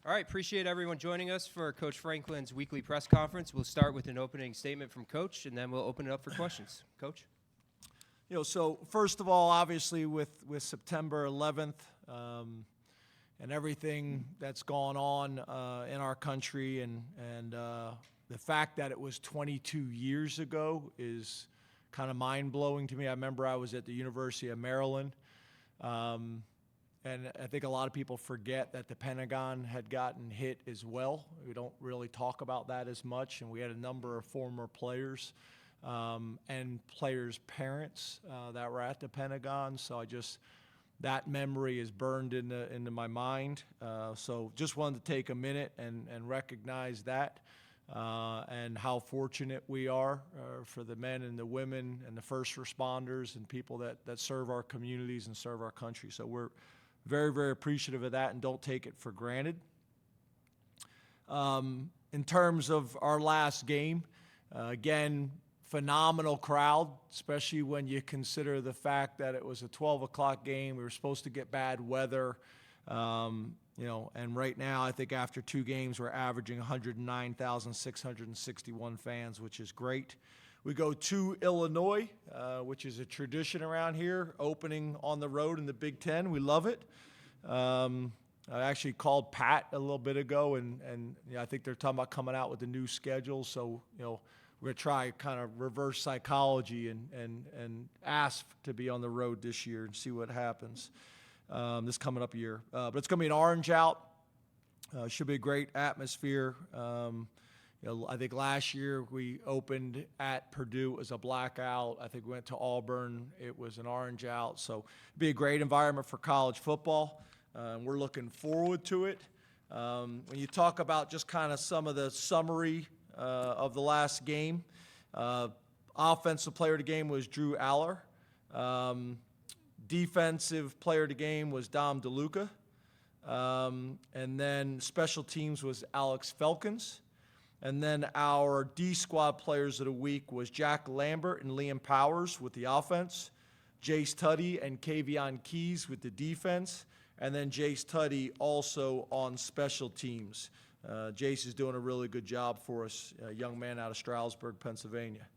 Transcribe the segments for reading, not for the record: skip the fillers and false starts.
All right, appreciate everyone joining us for Coach Franklin's weekly press conference. We'll start with an opening statement from Coach, and then we'll open it up for questions. Coach? So first of all, obviously with September 11th and everything that's gone on in our country and the fact that it was 22 years ago is kind of mind-blowing to me. I remember I was at the University of Maryland, and I think a lot of people forget that the Pentagon had gotten hit as well. We don't really talk about that as much, and we had a number of former players and players' parents that were at the Pentagon. So that memory is burned into my mind. So just wanted to take a minute and recognize that and how fortunate we are for the men and the women and the first responders and people that serve our communities and serve our country. So we're very, very appreciative of that and don't take it for granted. In terms of our last game, again, phenomenal crowd, especially when you consider the fact that it was a 12 o'clock game. We were supposed to get bad weather, and right now I think after two games we're averaging 109,661 fans, which is great. We go to Illinois, which is a tradition around here, opening on the road in the Big Ten. We love it. I actually called Pat a little bit ago, and I think they're talking about coming out with a new schedule. So, we're going to try kind of reverse psychology and ask to be on the road this year and see what happens this coming up year. But it's going to be an orange out. Should be a great atmosphere. I think last year we opened at Purdue as a blackout. I think we went to Auburn. It was an orange out. So it'd be a great environment for college football. We're looking forward to it. When you talk about just kind of some of the summary of the last game, offensive player of the game was Drew Aller. Defensive player of the game was Dom DeLuca. And then special teams was Alex Felkins. And then our D-squad players of the week was Jack Lambert and Liam Powers with the offense, Jace Tuddy and Kavion Keys with the defense, and then Jace Tuddy also on special teams. Jace is doing a really good job for us, a young man out of Stroudsburg, Pennsylvania.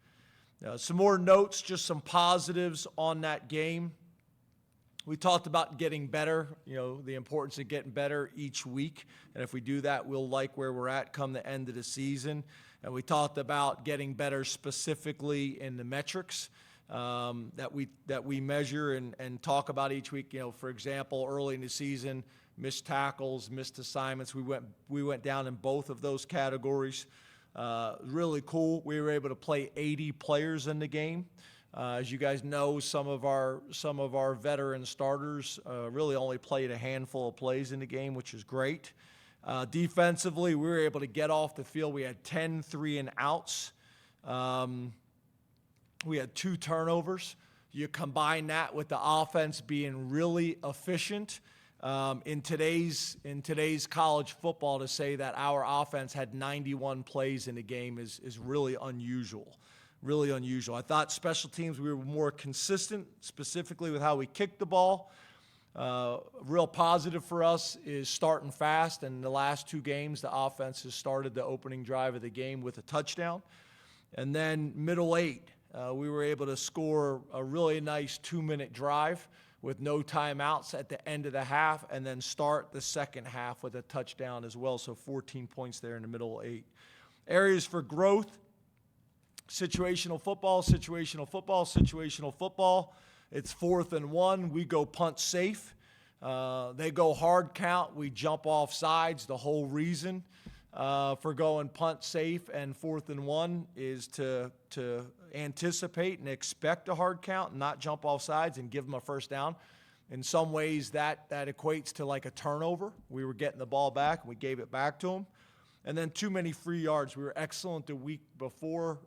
Some more notes, just some positives on that game. We talked about getting better, the importance of getting better each week. And if we do that, we'll like where we're at come the end of the season. And we talked about getting better specifically in the metrics that we measure and talk about each week. For example, early in the season, missed tackles, missed assignments. We went down in both of those categories. Really cool. We were able to play 80 players in the game. As you guys know, some of our veteran starters really only played a handful of plays in the game, which is great. Defensively, we were able to get off the field. We had 10 3-and-outs. We had 2 turnovers. You combine that with the offense being really efficient. In today's college football, to say that our offense had 91 plays in the game is really unusual. Really unusual. I thought special teams, we were more consistent, specifically with how we kicked the ball. Real positive for us is starting fast. And in the last 2 games, the offense has started the opening drive of the game with a touchdown. And then middle 8, we were able to score a really nice 2-minute drive with no timeouts at the end of the half, and then start the second half with a touchdown as well. So 14 points there in the middle 8. Areas for growth. Situational football, situational football, situational football. It's 4th and 1. We go punt safe. They go hard count. We jump off sides. The whole reason for going punt safe and 4th and 1 is to anticipate and expect a hard count and not jump off sides and give them a first down. In some ways, that equates to like a turnover. We were getting the ball back, and we gave it back to them. And then too many free yards. We were excellent the week before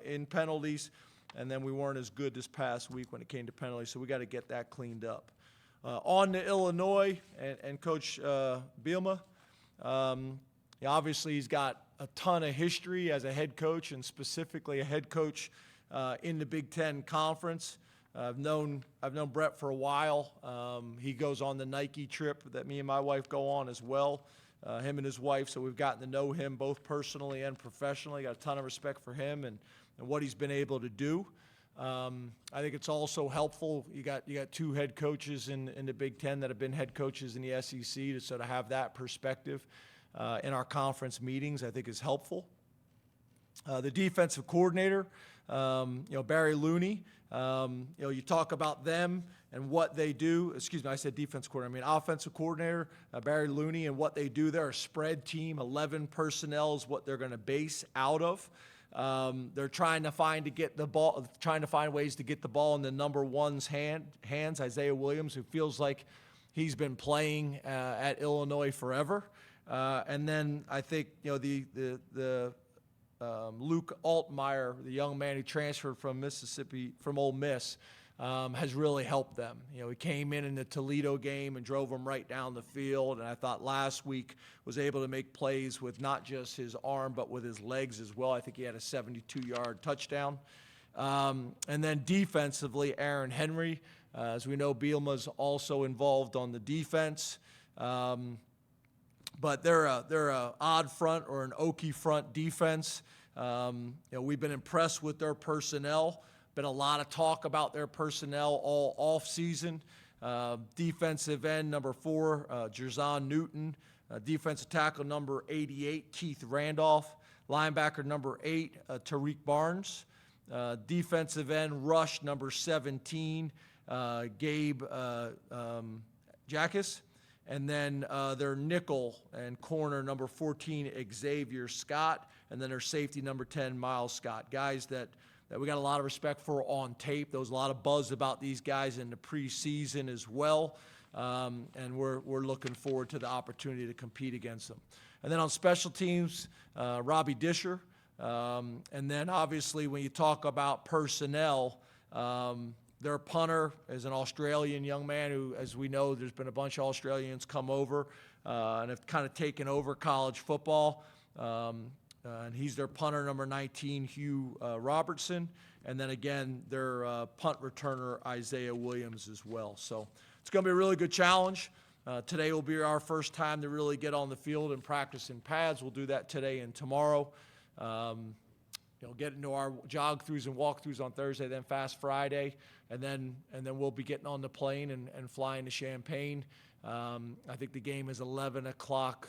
in penalties, and then we weren't as good this past week when it came to penalties, so we got to get that cleaned up. On to Illinois and Coach Bielema. Obviously, he's got a ton of history as a head coach, and specifically a head coach in the Big Ten Conference. I've known Brett for a while. He goes on the Nike trip that me and my wife go on as well. him and his wife, so we've gotten to know him both personally and professionally. Got a ton of respect for him and what he's been able to do. I think it's also helpful. You got two head coaches in the Big Ten that have been head coaches in the SEC to sort of have that perspective in our conference meetings, I think is helpful. The defensive coordinator, Barry Looney, you talk about them and what they do. Excuse me, I said defense coordinator. I mean offensive coordinator, Barry Looney, and what they do. They're a spread team. 11 personnel is what they're going to base out of. They're trying to find ways to get the ball in the number one's hands. Isaiah Williams, who feels like he's been playing at Illinois forever, and then I think the Luke Altmaier, the young man who transferred from Ole Miss, has really helped them. He came in the Toledo game and drove them right down the field, and I thought last week was able to make plays with not just his arm but with his legs as well. I think he had a 72-yard touchdown. And then defensively, Aaron Henry. As we know, Bielema's also involved on the defense. But they're a odd front or an oaky front defense. We've been impressed with their personnel. Been a lot of talk about their personnel all off season. Defensive end number 4, Jerzon Newton. Defensive tackle number 88, Keith Randolph. Linebacker number 8, Tariq Barnes. Defensive end rush number 17, Gabe Jackus. And then their nickel and corner number 14, Xavier Scott. And then their safety number 10, Miles Scott. Guys that we got a lot of respect for on tape. There was a lot of buzz about these guys in the preseason as well. And we're looking forward to the opportunity to compete against them. And then on special teams, Robbie Disher. And then obviously when you talk about personnel, their punter is an Australian young man who, as we know, there's been a bunch of Australians come over and have kind of taken over college football. And he's their punter, number 19, Hugh Robertson. And then again, their punt returner, Isaiah Williams as well. So it's going to be a really good challenge. Today will be our first time to really get on the field and practice in pads. We'll do that today and tomorrow. Get into our jog-throughs and walk-throughs on Thursday, then Fast Friday, and then we'll be getting on the plane and flying to Champaign. I think the game is 11 o'clock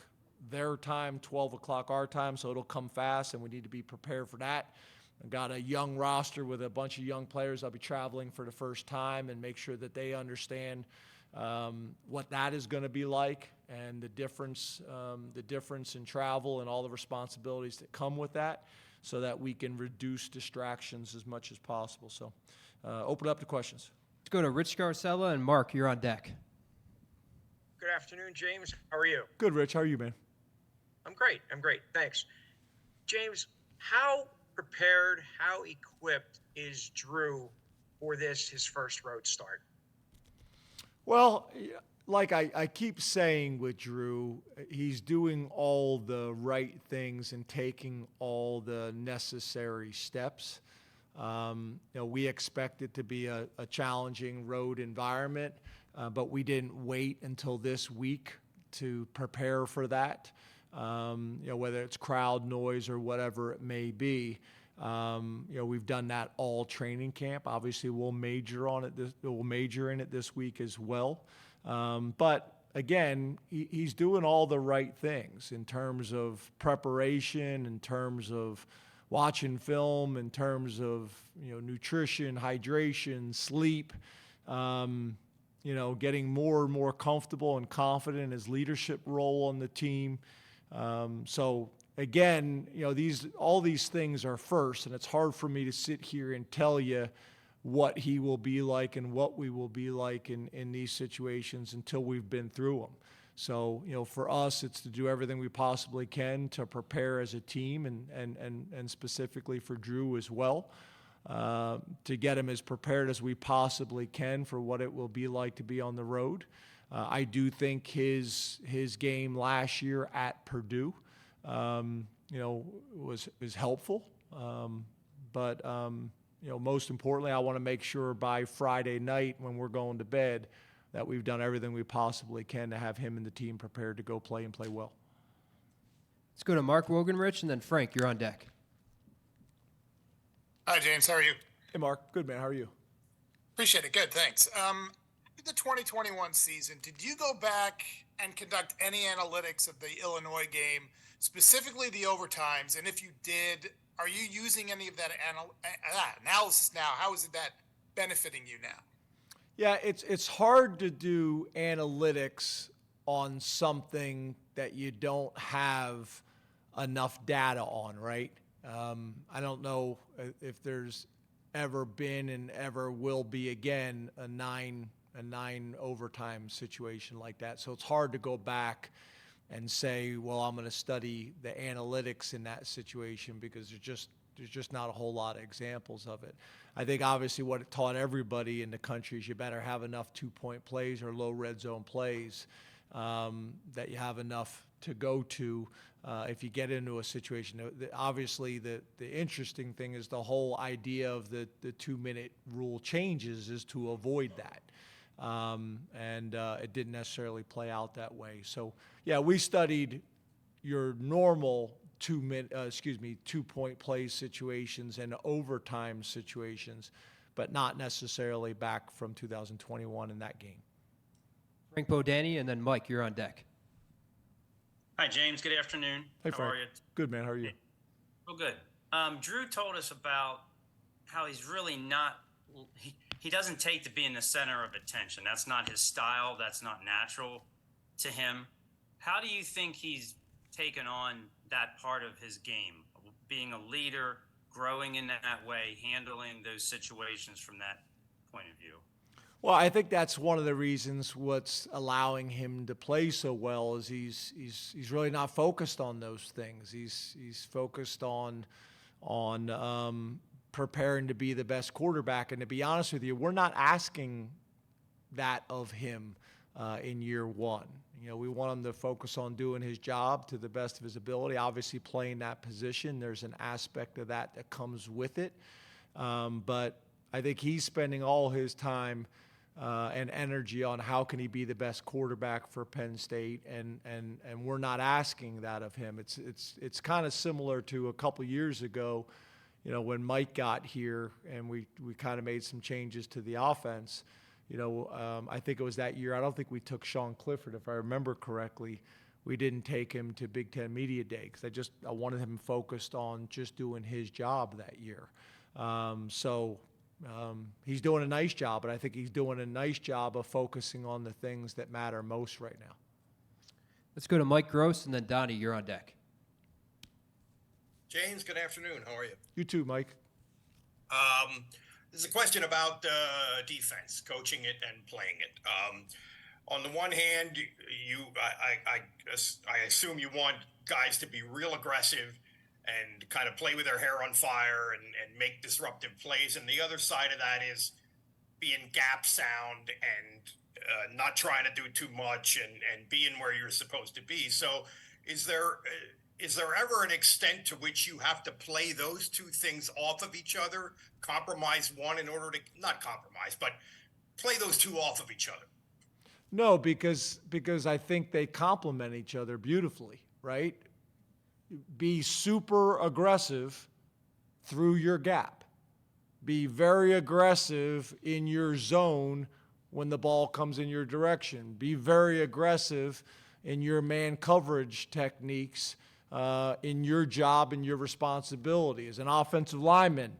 their time, 12 o'clock our time, so it'll come fast, and we need to be prepared for that. I've got a young roster with a bunch of young players. I'll be traveling for the first time and make sure that they understand what that is going to be like and the difference in travel and all the responsibilities that come with that, so that we can reduce distractions as much as possible. So open up to questions. Let's go to Rich Garcella, and Mark, you're on deck. Good afternoon, James. How are you? Good, Rich. How are you, man? I'm great. Thanks. James, how prepared, how equipped is Drew for his first road start? Well, like I keep saying with Drew, he's doing all the right things and taking all the necessary steps. We expect it to be a challenging road environment, but we didn't wait until this week to prepare for that. Whether it's crowd noise or whatever it may be. We've done that all training camp. Obviously, we'll major in it this week as well. But again, he's doing all the right things in terms of preparation, in terms of watching film, in terms of nutrition, hydration, sleep. Getting more and more comfortable and confident in his leadership role on the team. So again, all these things are first, and it's hard for me to sit here and tell you what he will be like and what we will be like in these situations until we've been through them. So, for us, it's to do everything we possibly can to prepare as a team and specifically for Drew as well, to get him as prepared as we possibly can for what it will be like to be on the road. I do think his game last year at Purdue, was helpful. But most importantly, I want to make sure by Friday night when we're going to bed that we've done everything we possibly can to have him and the team prepared to go play and play well. Let's go to Mark Wogenrich, and then Frank, you're on deck. Hi, James. How are you? Hey, Mark. Good, man. How are you? Appreciate it. Good. Thanks. The 2021 season, did you go back and conduct any analytics of the Illinois game, specifically the overtimes? And if you did, are you using any of that analysis now? How is that benefiting you now? Yeah, it's hard to do analytics on something that you don't have enough data on, right? I don't know if there's ever been and ever will be again a nine overtime situation like that. So it's hard to go back and say, well, I'm going to study the analytics in that situation because there's just not a whole lot of examples of it. I think obviously what it taught everybody in the country is you better have enough 2-point plays or low red zone plays that you have enough to go to if you get into a situation. Obviously, the interesting thing is the whole idea of the 2-minute rule changes is to avoid that. And it didn't necessarily play out that way. So, yeah, we studied your normal 2-point play situations and overtime situations, but not necessarily back from 2021 in that game. Frank Bodani, and then Mike, you're on deck. Hi, James. Good afternoon. Hey, How Frank. are you? Good, man. How are you? Oh, good. Drew told us about how he's really not he doesn't take to being the center of attention. That's not his style. That's not natural to him. How do you think he's taken on that part of his game, being a leader, growing in that way, handling those situations from that point of view? Well, I think that's one of the reasons what's allowing him to play so well is he's really not focused on those things. He's focused on preparing to be the best quarterback. And to be honest with you, we're not asking that of him in year one. You know, we want him to focus on doing his job to the best of his ability. Obviously, playing that position, there's an aspect of that comes with it. But I think he's spending all his time and energy on how can he be the best quarterback for Penn State, and we're not asking that of him. It's kind of similar to a couple years ago, you know, when Mike got here and we kind of made some changes to the offense. You know, I think it was that year. I don't think we took Sean Clifford, if I remember correctly. We didn't take him to Big Ten Media Day because I wanted him focused on just doing his job that year. He's doing a nice job, but I think he's doing a nice job of focusing on the things that matter most right now. Let's go to Mike Gross, and then Donnie, you're on deck. James, good afternoon. How are you? You too, Mike. This is a question about defense, coaching it and playing it. On the one hand, I assume you want guys to be real aggressive and kind of play with their hair on fire and make disruptive plays. And the other side of that is being gap sound and not trying to do too much and being where you're supposed to be. So is there ever an extent to which you have to play those two things off of each other, compromise one in order to not compromise, but play those two off of each other? No, because I think they complement each other beautifully, right? Be super aggressive through your gap. Be very aggressive in your zone when the ball comes in your direction. Be very aggressive in your man coverage techniques in your job and your responsibility. As an offensive lineman,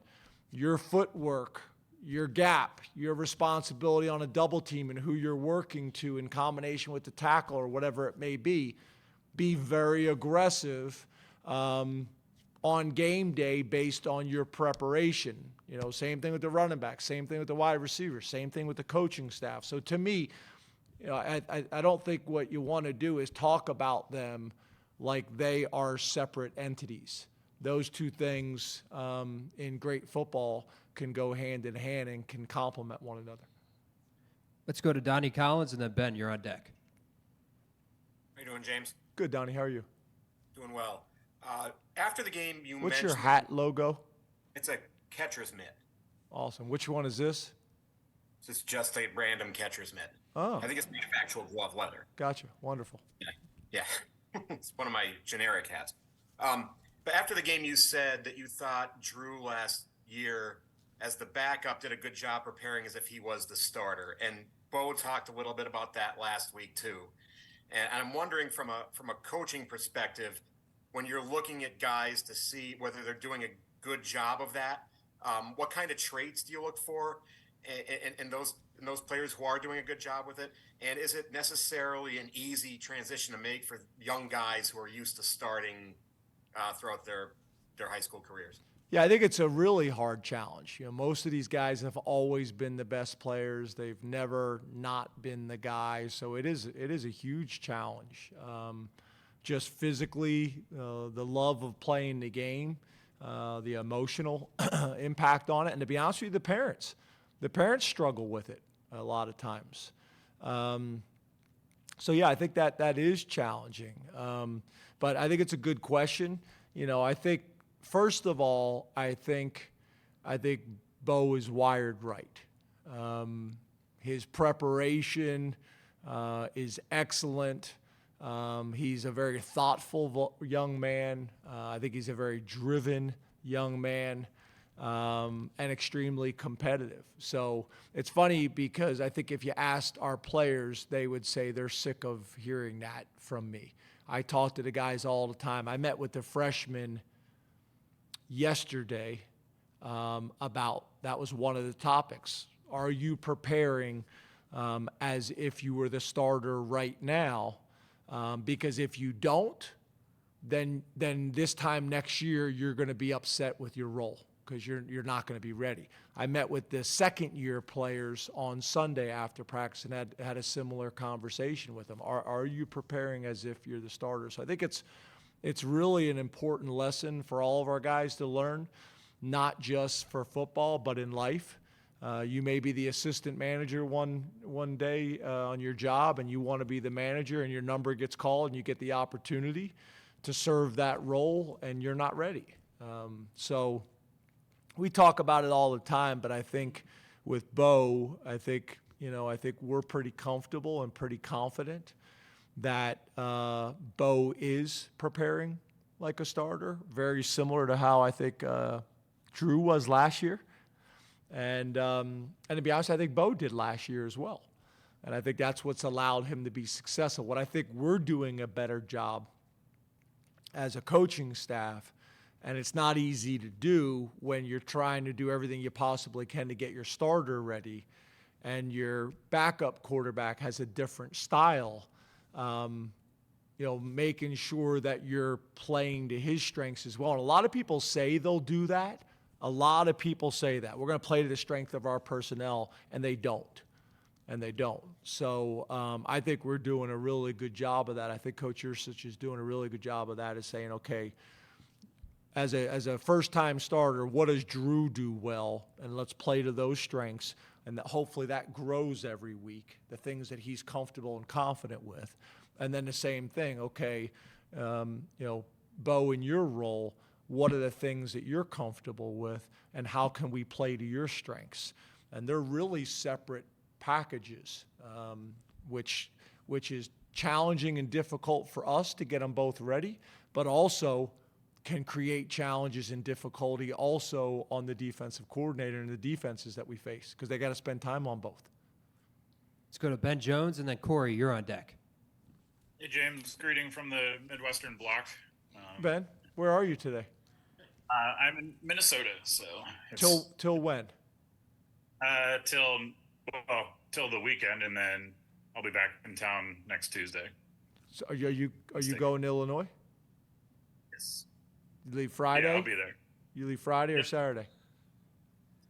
your footwork, your gap, your responsibility on a double team and who you're working to in combination with the tackle or whatever it may be very aggressive on game day based on your preparation. You know, same thing with the running back, same thing with the wide receiver, same thing with the coaching staff. So to me, you know, I don't think what you want to do is talk about them like they are separate entities. Those two things in great football can go hand in hand and can complement one another. Let's go to Donnie Collins, and then Ben, you're on deck. How you doing, James? Good, Donnie. How are you? Doing well. After the game, you What's mentioned... your hat logo? It's a catcher's mitt. Awesome. Which one is this? This is just a random catcher's mitt. Oh, I think it's manufactured glove leather. gotcha. Wonderful. Yeah. It's one of my generic hats. But after the game, you said that you thought Drew last year, as the backup, did a good job preparing as if he was the starter. And Bo talked a little bit about that last week too. And I'm wondering from a coaching perspective, when you're looking at guys to see whether they're doing a good job of that, what kind of traits do you look for in those players who are doing a good job with it? And is it necessarily an easy transition to make for young guys who are used to starting throughout their high school careers? Yeah, I think it's a really hard challenge. Most of these guys have always been the best players. They've never not been the guy. So it is a huge challenge. Just physically, the love of playing the game, the emotional impact on it, and to be honest with you, the parents struggle with it a lot of times. So yeah, I think that is challenging. But I think it's a good question. I think first of all, I think Bo is wired right. His preparation is excellent. He's a very thoughtful young man. I think he's a very driven young man, and extremely competitive. So it's funny because I think if you asked our players, they would say they're sick of hearing that from me. I talk to the guys all the time. I met with the freshmen yesterday about that was one of the topics. Are you preparing as if you were the starter right now? Because if you don't, then this time next year you're going to be upset with your role because you're not going to be ready. I met with the second year players on Sunday after practice and had a similar conversation with them. Are you preparing as if you're the starter? So I think it's really an important lesson for all of our guys to learn, not just for football, but in life. You may be the assistant manager one day on your job, and you want to be the manager, and your number gets called, and you get the opportunity to serve that role, and you're not ready. So we talk about it all the time, but I think with Bo, I think we're pretty comfortable and pretty confident that Bo is preparing like a starter, very similar to how I think Drew was last year. And to be honest, I think Bo did last year as well. And I think that's what's allowed him to be successful. What I think we're doing a better job as a coaching staff, and it's not easy to do when you're trying to do everything you possibly can to get your starter ready, and your backup quarterback has a different style, making sure that you're playing to his strengths as well. And a lot of people say they'll do that. A lot of people say that. We're going to play to the strength of our personnel, and they don't. So I think we're doing a really good job of that. I think Coach Yursich is doing a really good job of that, is saying, okay, as a first-time starter, what does Drew do well? And let's play to those strengths, and hopefully that grows every week, the things that he's comfortable and confident with. And then the same thing, okay, Bo, in your role, what are the things that you're comfortable with, and how can we play to your strengths? And they're really separate packages, which is challenging and difficult for us to get them both ready, but also can create challenges and difficulty also on the defensive coordinator and the defenses that we face, because they got to spend time on both. Let's go to Ben Jones, and then Corey, you're on deck. Hey, James, greeting from the Midwestern block. Ben, where are you today? I'm in Minnesota, so Till when? Till the weekend, and then I'll be back in town next Tuesday. So are you going to Illinois? Yes. You leave Friday? Yeah, I'll be there. You leave Friday or Saturday?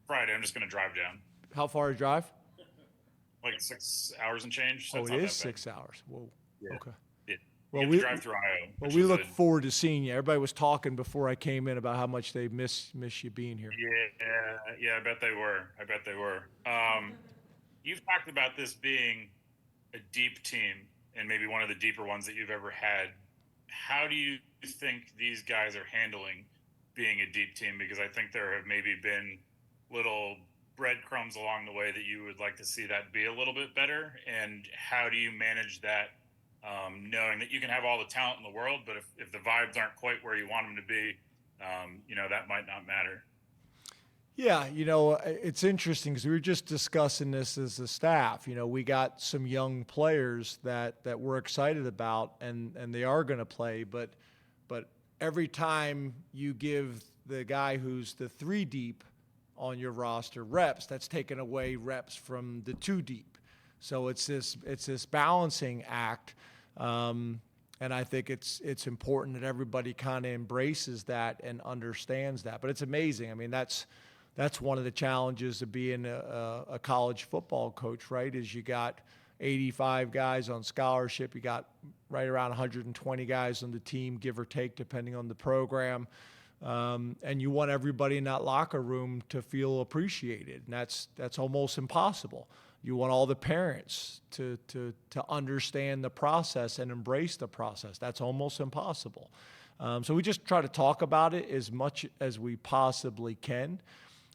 Friday. I'm just going to drive down. How far to drive? Like 6 hours and change. So Oh, it's it not is that bad. 6 hours. Whoa. Yeah. Okay. Yeah. Well, You have we to drive through Iowa. Well, which we is look forward to seeing you. Everybody was talking before I came in about how much they miss you being here. Yeah. I bet they were. You've talked about this being a deep team and maybe one of the deeper ones that you've ever had. How do you think these guys are handling being a deep team? Because I think there have maybe been little breadcrumbs along the way that you would like to see that be a little bit better. And how do you manage that knowing that you can have all the talent in the world, but if the vibes aren't quite where you want them to be, that might not matter. Yeah, it's interesting because we were just discussing this as a staff. We got some young players that we're excited about, and they are going to play. But every time you give the guy who's the 3 deep on your roster reps, that's taking away reps from the 2 deep. So it's this balancing act, and I think it's important that everybody kind of embraces that and understands that. But it's amazing. I mean, that's one of the challenges of being a college football coach, right? Is you got 85 guys on scholarship. You got right around 120 guys on the team, give or take, depending on the program. And you want everybody in that locker room to feel appreciated. And that's almost impossible. You want all the parents to understand the process and embrace the process. That's almost impossible. So we just try to talk about it as much as we possibly can.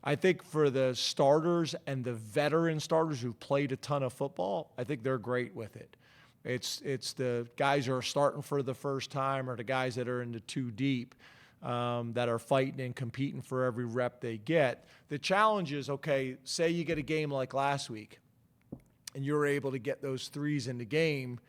I think for the starters and the veteran starters who've played a ton of football, I think they're great with it. It's the guys who are starting for the first time or the guys that are in the 2 deep that are fighting and competing for every rep they get. The challenge is, okay, say you get a game like last week and you're able to get those 3s in the game.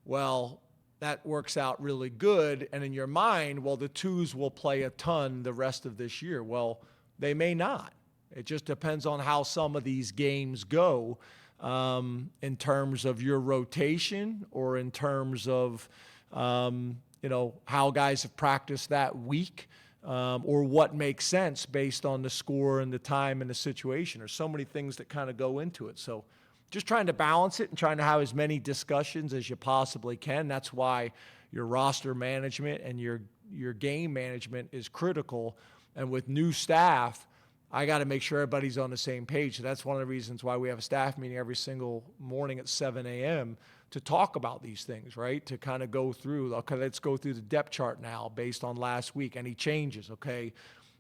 Well, that works out really good. And in your mind, well, the 2s will play a ton the rest of this year. Well, they may not. It just depends on how some of these games go in terms of your rotation or in terms of, how guys have practiced that week or what makes sense based on the score and the time and the situation. There's so many things that kind of go into it. So just trying to balance it and trying to have as many discussions as you possibly can. That's why your roster management and your game management is critical. And with new staff, I got to make sure everybody's on the same page. So that's one of the reasons why we have a staff meeting every single morning at 7 a.m. to talk about these things, right? To kind of go through, okay, let's go through the depth chart now based on last week. Any changes, okay?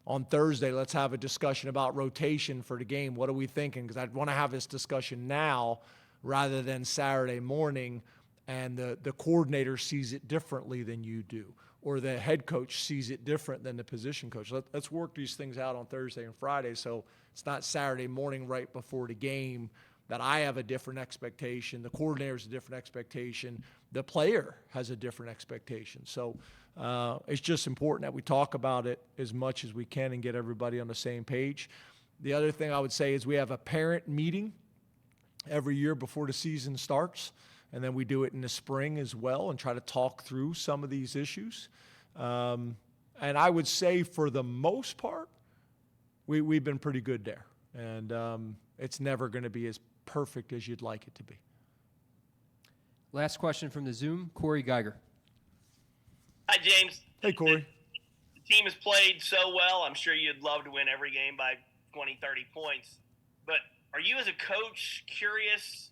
On Thursday, let's have a discussion about rotation for the game. What are we thinking? Because I'd want to have this discussion now rather than Saturday morning, and the coordinator sees it differently than you do, or the head coach sees it different than the position coach. Let's work these things out on Thursday and Friday so it's not Saturday morning right before the game that I have a different expectation, the coordinator has a different expectation, the player has a different expectation. So it's just important that we talk about it as much as we can and get everybody on the same page. The other thing I would say is we have a parent meeting every year before the season starts. And then we do it in the spring as well and try to talk through some of these issues. And I would say for the most part, we've been pretty good there. And it's never going to be as perfect as you'd like it to be. Last question from the Zoom, Corey Geiger. Hi, James. Hey, Corey. The team has played so well. I'm sure you'd love to win every game by 20, 30 points. But are you as a coach curious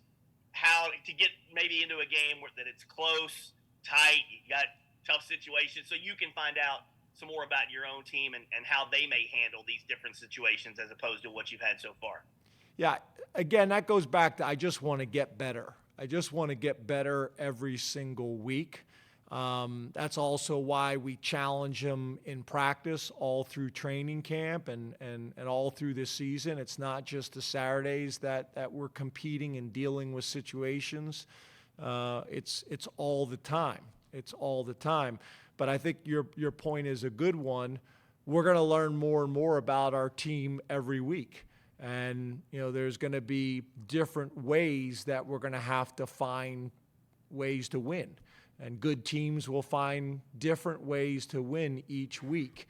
how to get maybe into a game that it's close, tight, you got tough situations, so you can find out some more about your own team and how they may handle these different situations as opposed to what you've had so far? Yeah, again, that goes back to I just want to get better. I just want to get better every single week. That's also why we challenge them in practice all through training camp and all through this season. It's not just the Saturdays that we're competing and dealing with situations. It's all the time. It's all the time. But I think your point is a good one. We're going to learn more and more about our team every week. And, there's going to be different ways that we're going to have to find ways to win. And good teams will find different ways to win each week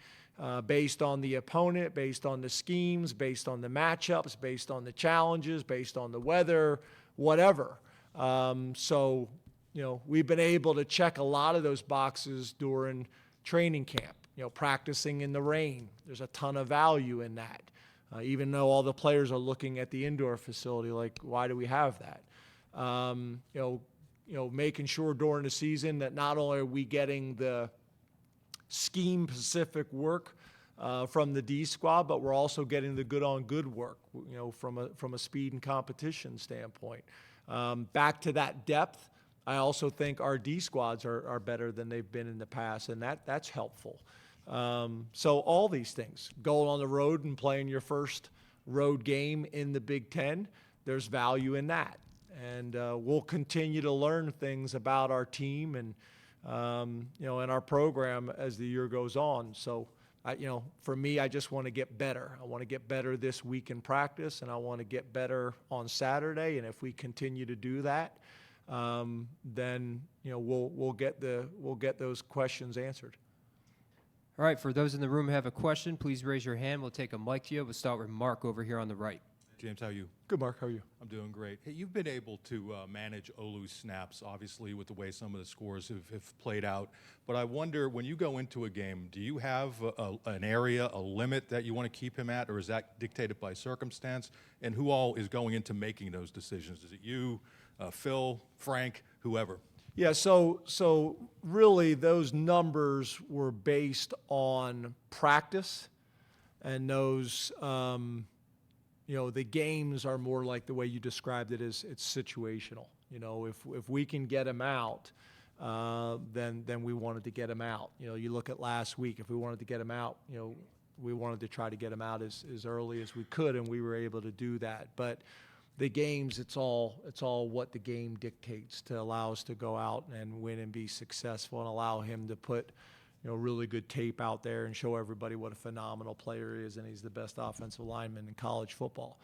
based on the opponent, based on the schemes, based on the matchups, based on the challenges, based on the weather, whatever. So, we've been able to check a lot of those boxes during training camp, practicing in the rain. There's a ton of value in that. Even though all the players are looking at the indoor facility, like, why do we have that? Making sure during the season that not only are we getting the scheme-specific work from the D squad, but we're also getting the good-on-good work, from a speed and competition standpoint. Back to that depth, I also think our D squads are better than they've been in the past, and that's helpful. So all these things, going on the road and playing your first road game in the Big Ten, there's value in that. And we'll continue to learn things about our team and, and our program as the year goes on. So, for me, I just want to get better. I want to get better this week in practice, and I want to get better on Saturday. And if we continue to do that, then we'll get those questions answered. All right, for those in the room who have a question, please raise your hand. We'll take a mic to you. We'll start with Mark over here on the right. James, how are you? Good, Mark. How are you? I'm doing great. Hey, you've been able to manage Olu's snaps, obviously, with the way some of the scores have played out. But I wonder, when you go into a game, do you have an area, a limit that you want to keep him at, or is that dictated by circumstance? And who all is going into making those decisions? Is it you, Phil, Frank, whoever? Yeah, so really those numbers were based on practice, and those the games are more like the way you described it, is it's situational. If we can get him out, then we wanted to get him out. You look at last week, if we wanted to get him out, we wanted to try to get him out as early as we could, and we were able to do that. But the games, it's all what the game dictates to allow us to go out and win and be successful, and allow him to put really good tape out there and show everybody what a phenomenal player he is, and he's the best offensive lineman in college football.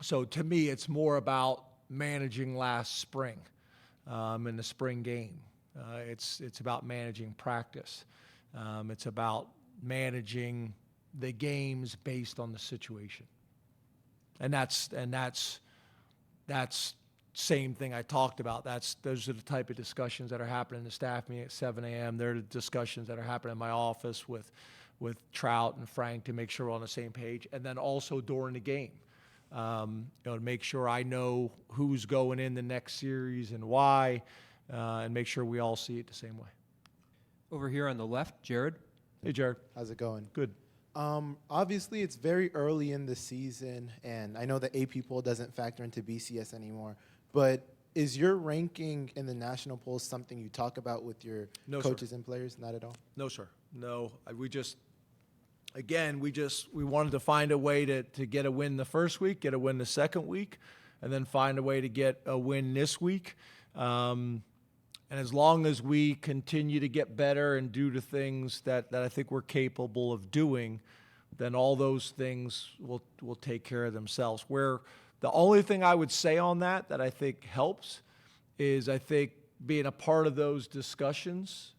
So to me, it's more about managing last spring in the spring game. It's about managing practice. It's about managing the games based on the situation. And that's same thing I talked about. Those are the type of discussions that are happening in the staff meeting at 7 a.m. They're the discussions that are happening in my office with Trout and Frank to make sure we're on the same page, and then also during the game, to make sure I know who's going in the next series and why, and make sure we all see it the same way. Over here on the left, Jared. Hey, Jared. How's it going? Good. Obviously, it's very early in the season, and I know the AP poll doesn't factor into BCS anymore, but is your ranking in the national polls something you talk about with your coaches and players? Not at all? No, sir. No. We wanted to find a way to get a win the first week, get a win the second week, and then find a way to get a win this week. And as long as we continue to get better and do the things that I think we're capable of doing, then all those things will take care of themselves. Where the only thing I would say on that I think helps is I think being a part of those discussions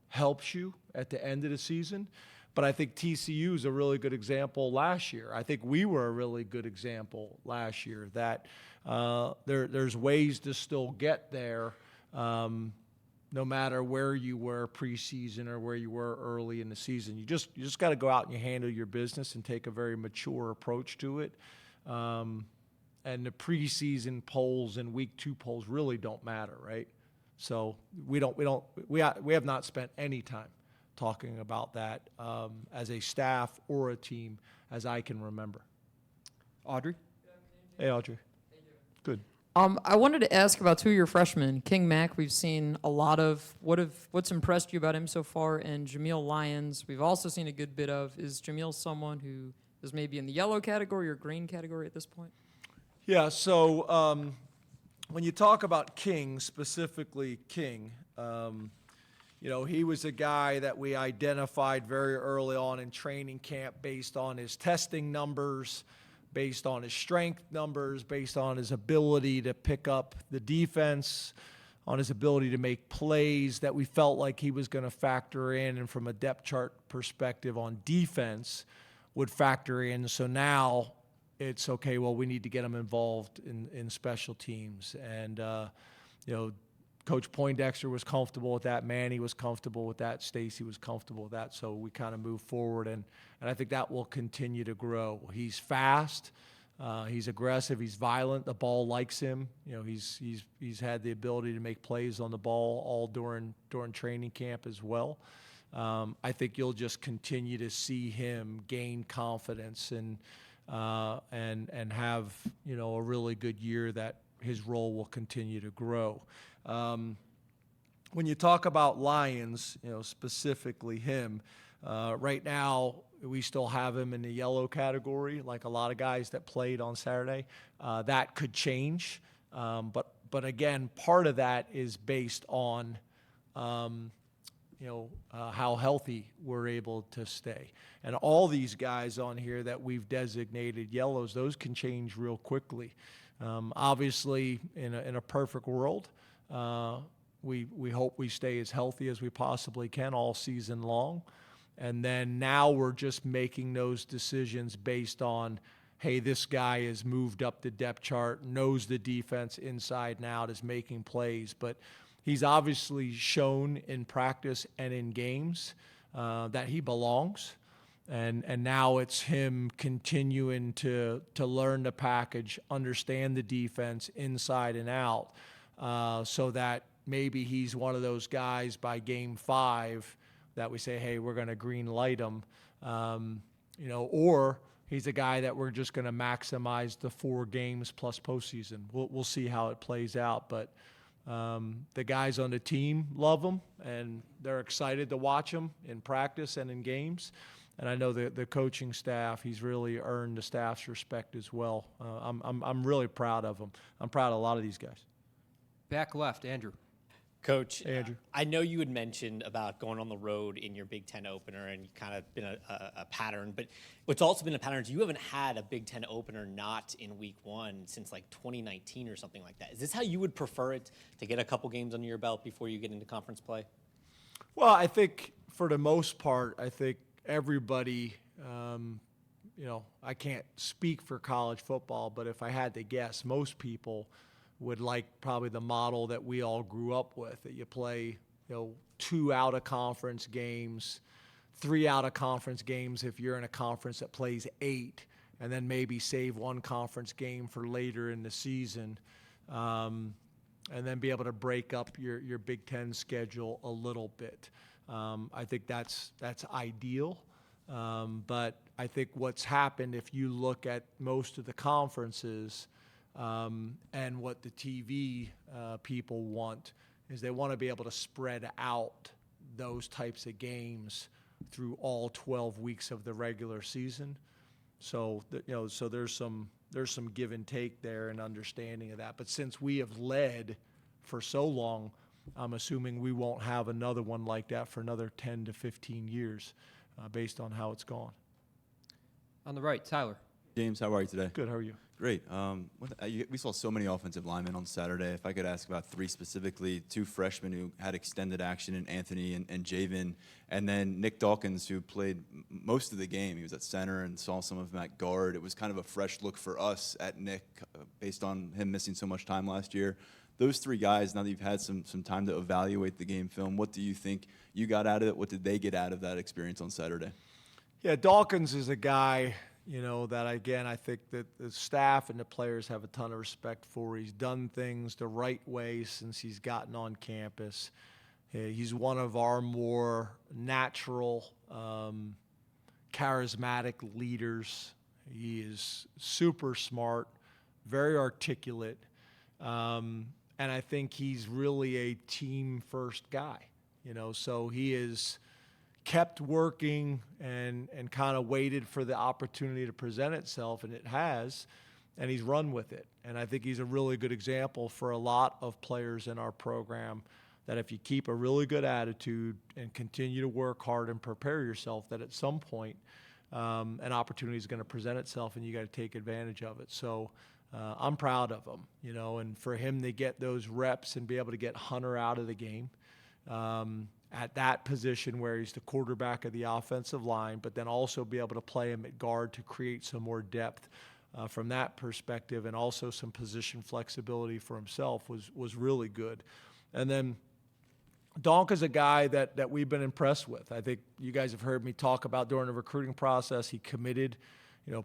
helps you at the end of the season. But I think TCU is a really good example last year. I think we were a really good example last year that there's ways to still get there. No matter where you were preseason or where you were early in the season, you just got to go out and you handle your business and take a very mature approach to it. And the preseason polls and week 2 polls really don't matter, right? So we have not spent any time talking about that as a staff or a team as I can remember. Audrey. Hey, Audrey. Good. I wanted to ask about 2 of your freshmen, King Mack. We've seen a lot of what's impressed you about him so far, and Jameel Lyons. We've also seen a good bit of. Is Jameel someone who is maybe in the yellow category or green category at this point? Yeah. So when you talk about King, specifically King, he was a guy that we identified very early on in training camp based on his testing numbers, based on his strength numbers, based on his ability to pick up the defense, on his ability to make plays that we felt like he was going to factor in, and from a depth chart perspective on defense would factor in. So now it's okay, well, we need to get him involved in special teams. And, Coach Poindexter was comfortable with that. Manny was comfortable with that. Stacy was comfortable with that. So we kind of moved forward, and I think that will continue to grow. He's fast. He's aggressive. He's violent. The ball likes him. He's had the ability to make plays on the ball all during training camp as well. I think you'll just continue to see him gain confidence and have a really good year that his role will continue to grow. When you talk about Lyons, specifically him, right now we still have him in the yellow category, like a lot of guys that played on Saturday. That could change, but again, part of that is based on how healthy we're able to stay. And all these guys on here that we've designated yellows, those can change real quickly. Obviously, in a perfect world, we hope we stay as healthy as we possibly can all season long. And then now we're just making those decisions based on, hey, this guy has moved up the depth chart, knows the defense inside and out, is making plays. But he's obviously shown in practice and in games that he belongs. And now it's him continuing to learn the package, understand the defense inside and out, so that maybe he's one of those guys by game 5 that we say, hey, we're going to green light him, or he's a guy that we're just going to maximize the 4 games plus postseason. We'll see how it plays out, but the guys on the team love him, and they're excited to watch him in practice and in games. And I know the coaching staff, he's really earned the staff's respect as well. I'm really proud of him. I'm proud of a lot of these guys. Back left, Andrew. Coach, Hey, Andrew. I know you had mentioned about going on the road in your Big Ten opener, and you kind of been a pattern. But what's also been a pattern is you haven't had a Big Ten opener not in Week 1 since like 2019 or something like that. Is this how you would prefer it, to get a couple games under your belt before you get into conference play? Well, I think for the most part, I think everybody, I can't speak for college football, but if I had to guess, most people would like probably the model that we all grew up with, that you play, 2 out-of-conference games, 3 out-of-conference games if you're in a conference that plays 8, and then maybe save 1 conference game for later in the season, and then be able to break up your Big Ten schedule a little bit. I think that's ideal, but I think what's happened, if you look at most of the conferences, and what the TV people want, is they want to be able to spread out those types of games through all 12 weeks of the regular season. So so there's some give and take there and understanding of that. But since we have led for so long, I'm assuming we won't have another one like that for another 10 to 15 years, based on how it's gone. On the right, Tyler. James, how are you today? Good. How are you? Great. We saw so many offensive linemen on Saturday. If I could ask about 3 specifically, 2 freshmen who had extended action in Anthony and Javen, and then Nick Dawkins, who played most of the game. He was at center and saw some of him at guard. It was kind of a fresh look for us at Nick, based on him missing so much time last year. Those 3 guys, now that you've had some time to evaluate the game film, what do you think you got out of it? What did they get out of that experience on Saturday? Yeah, Dawkins is a guy, that, again, I think that the staff and the players have a ton of respect for. He's done things the right way since he's gotten on campus. He's one of our more natural, charismatic leaders. He is super smart, very articulate, and I think he's really a team-first guy. So he is kept working and kind of waited for the opportunity to present itself, and it has, and he's run with it. And I think he's a really good example for a lot of players in our program, that if you keep a really good attitude and continue to work hard and prepare yourself, that at some point an opportunity is going to present itself and you got to take advantage of it. So I'm proud of him, and for him to get those reps and be able to get Hunter out of the game, at that position where he's the quarterback of the offensive line, but then also be able to play him at guard to create some more depth from that perspective, and also some position flexibility for himself was really good. And then Donk is a guy that we've been impressed with. I think you guys have heard me talk about during the recruiting process. He committed,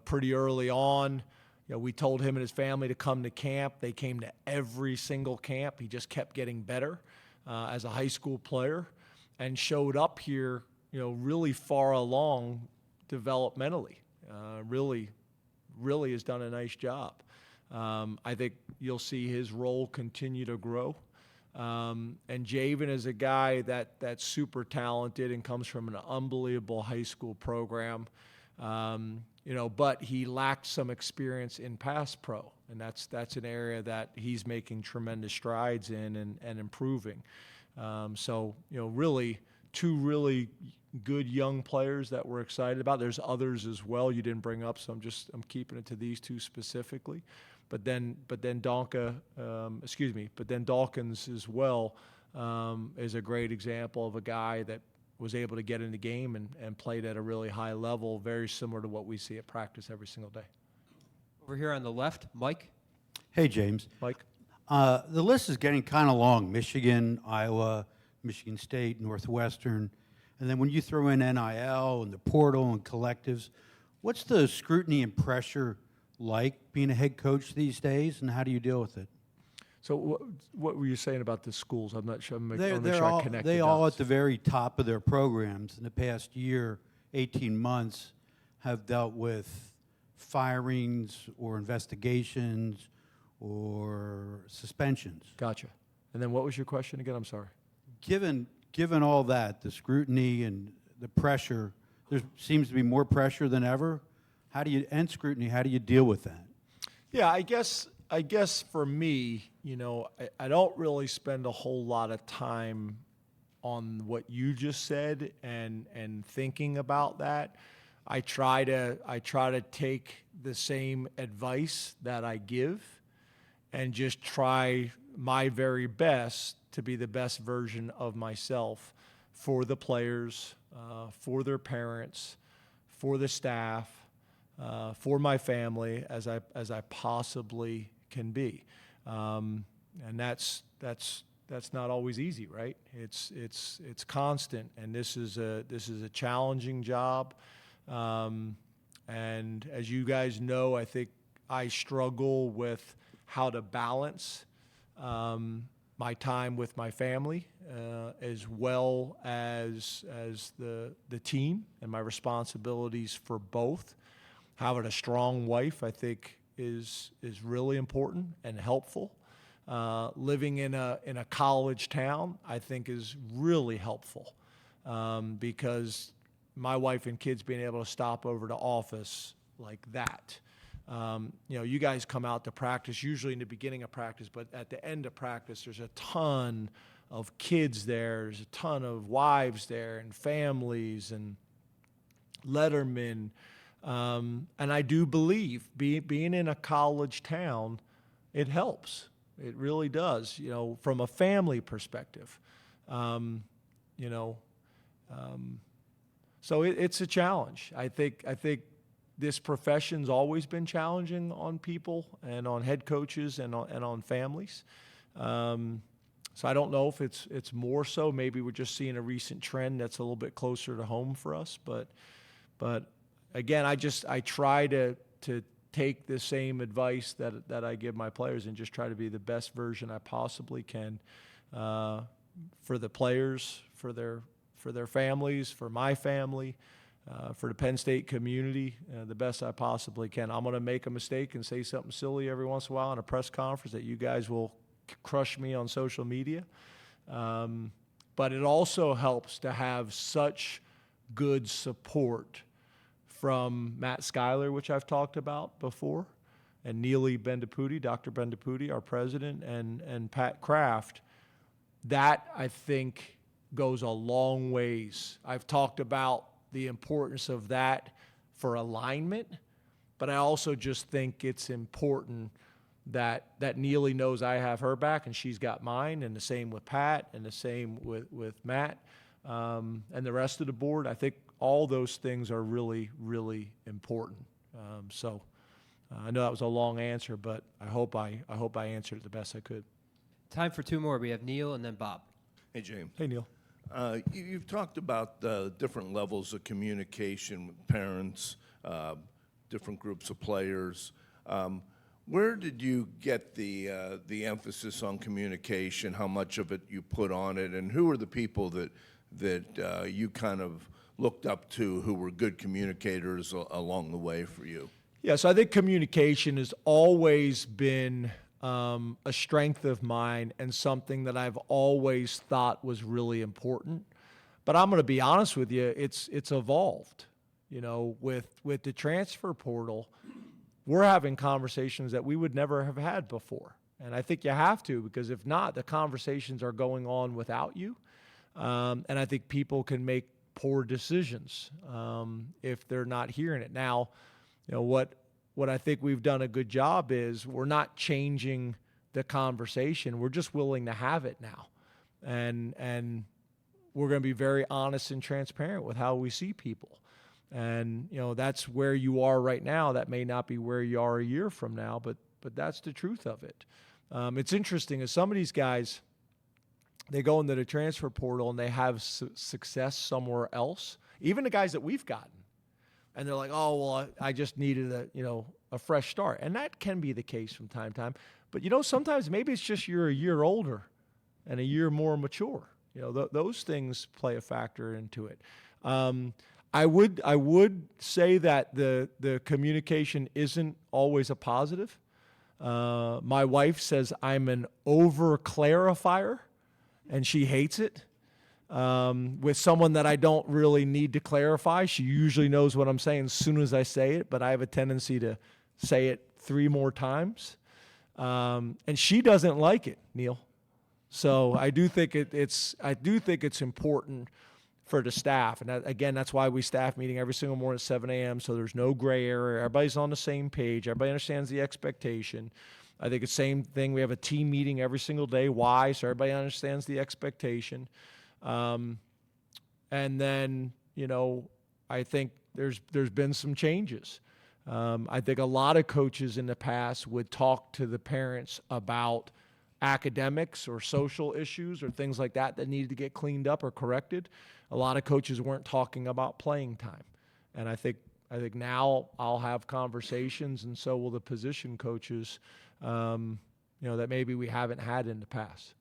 pretty early on. We told him and his family to come to camp. They came to every single camp. He just kept getting better as a high school player, and showed up here, really far along developmentally. Really has done a nice job. I think you'll see his role continue to grow. And Javen is a guy that's super talented and comes from an unbelievable high school program. But he lacked some experience in pass pro, and that's an area that he's making tremendous strides in and improving. Really two really good young players that we're excited about. There's others as well you didn't bring up, so I'm keeping it to these two specifically. But then Dawkins as well is a great example of a guy that was able to get in the game and played at a really high level, very similar to what we see at practice every single day. Over here on the left, Mike. Hey, James. Mike? The list is getting kind of long. Michigan, Iowa, Michigan State, Northwestern. And then when you throw in NIL and the portal and collectives, what's the scrutiny and pressure like being a head coach these days, and how do you deal with it? So what were you saying about the schools? I'm not sure. I They're all at the very top of their programs. In the past year, 18 months, have dealt with firings or investigations or suspensions. Gotcha. And then what was your question again? I'm sorry. Given all that, the scrutiny and the pressure, there seems to be more pressure than ever. And scrutiny, how do you deal with that? Yeah, I guess for me, I don't really spend a whole lot of time on what you just said and thinking about that. I try to take the same advice that I give and just try my very best to be the best version of myself for the players, for their parents, for the staff, for my family as I possibly can be. And that's not always easy, right? It's constant, and this is a challenging job. And as you guys know, I think I struggle with how to balance my time with my family as well as the team and my responsibilities for both. Having a strong wife, I think, is really important and helpful. Living in a college town, I think, is really helpful because my wife and kids being able to stop over to office like that. You guys come out to practice usually in the beginning of practice, but at the end of practice, there's a ton of kids there. There's a ton of wives there and families and lettermen. And I do believe being in a college town, it helps. It really does, from a family perspective. So it's a challenge. I think this profession's always been challenging on people and on head coaches and on families. So I don't know if it's more so. Maybe we're just seeing a recent trend that's a little bit closer to home for us. But again, I try to take the same advice that I give my players and just try to be the best version I possibly can for the players, for their families, for my family, for the Penn State community, the best I possibly can. I'm going to make a mistake and say something silly every once in a while in a press conference that you guys will crush me on social media. But it also helps to have such good support from Matt Schuyler, which I've talked about before, and Neely Bendaputi, Dr. Bendaputi, our president, and Pat Kraft. That, I think, goes a long ways. I've talked about the importance of that for alignment, but I also just think it's important that Neely knows I have her back and she's got mine, and the same with Pat, and the same with Matt, and the rest of the board. I think all those things are really, really important. So I know that was a long answer, but I hope I answered it the best I could. Time for two more. We have Neil and then Bob. Hey, James. Hey, Neil. You've talked about different levels of communication with parents, different groups of players. Where did you get the emphasis on communication? How much of it you put on it, and who are the people that you kind of looked up to who were good communicators along the way for you? Yeah, so I think communication has always been a strength of mine and something that I've always thought was really important. But I'm going to be honest with you, it's evolved. You know, with the transfer portal, we're having conversations that we would never have had before. And I think you have to, because if not, the conversations are going on without you. And I think people can make poor decisions if they're not hearing it. Now, you know, what I think we've done a good job is we're not changing the conversation. We're just willing to have it now. And we're going to be very honest and transparent with how we see people. And, you know, that's where you are right now. That may not be where you are a year from now, but that's the truth of it. It's interesting, as some of these guys, they go into the transfer portal and they have success somewhere else, even the guys that we've gotten. And they're like, oh, well, I just needed a fresh start. And that can be the case from time to time. But, you know, sometimes maybe it's just you're a year older and a year more mature. You know, those things play a factor into it. I would say that the communication isn't always a positive. My wife says I'm an over-clarifier, and she hates it. With someone that I don't really need to clarify, she usually knows what I'm saying as soon as I say it, but I have a tendency to say it 3 more times. And she doesn't like it, Neil. So I do think it's important for the staff. And again, that's why we staff meeting every single morning at 7 a.m. So there's no gray area. Everybody's on the same page. Everybody understands the expectation. I think it's the same thing. We have a team meeting every single day. Why? So everybody understands the expectation. And then, you know, I think there's been some changes. I think a lot of coaches in the past would talk to the parents about academics or social issues or things like that needed to get cleaned up or corrected. A lot of coaches weren't talking about playing time. And I think now I'll have conversations, and so will the position coaches, that maybe we haven't had in the past.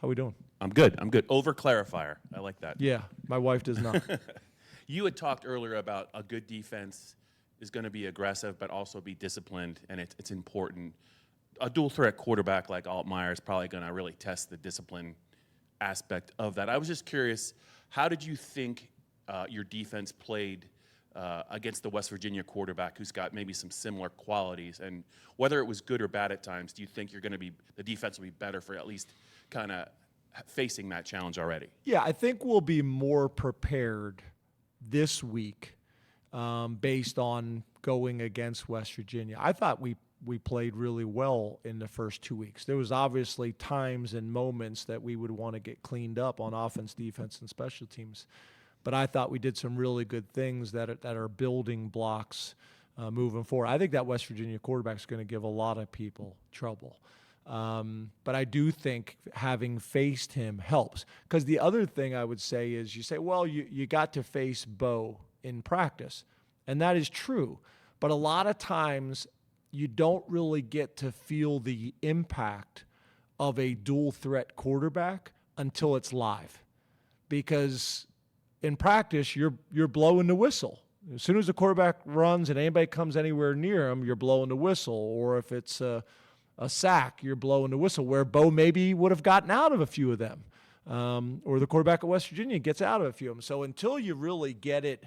How we doing? I'm good. Over clarifier. I like that. Yeah, my wife does not. You had talked earlier about a good defense is going to be aggressive, but also be disciplined, and it's important. A dual threat quarterback like Altmaier is probably going to really test the discipline aspect of that. I was just curious, how did you think your defense played against the West Virginia quarterback who's got maybe some similar qualities? And whether it was good or bad at times, do you think the defense will be better for at least kind of facing that challenge already? Yeah, I think we'll be more prepared this week based on going against West Virginia. I thought we played really well in the first 2 weeks. There was obviously times and moments that we would want to get cleaned up on offense, defense, and special teams. But I thought we did some really good things that are building blocks moving forward. I think that West Virginia quarterback is going to give a lot of people trouble. But I do think having faced him helps. Because the other thing I would say is you say, well, you got to face Bo in practice. And that is true. But a lot of times you don't really get to feel the impact of a dual threat quarterback until it's live. Because in practice, you're blowing the whistle. As soon as the quarterback runs and anybody comes anywhere near him, you're blowing the whistle. Or if it's a sack, you're blowing the whistle, where Bo maybe would have gotten out of a few of them. Or the quarterback at West Virginia gets out of a few of them. So until you really get it,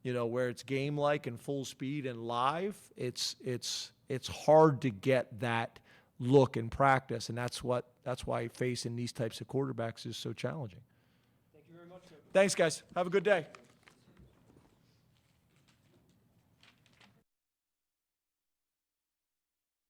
where it's game-like and full speed and live, it's hard to get that look in practice. And that's why facing these types of quarterbacks is so challenging. Thank you very much. Thanks, guys. Have a good day.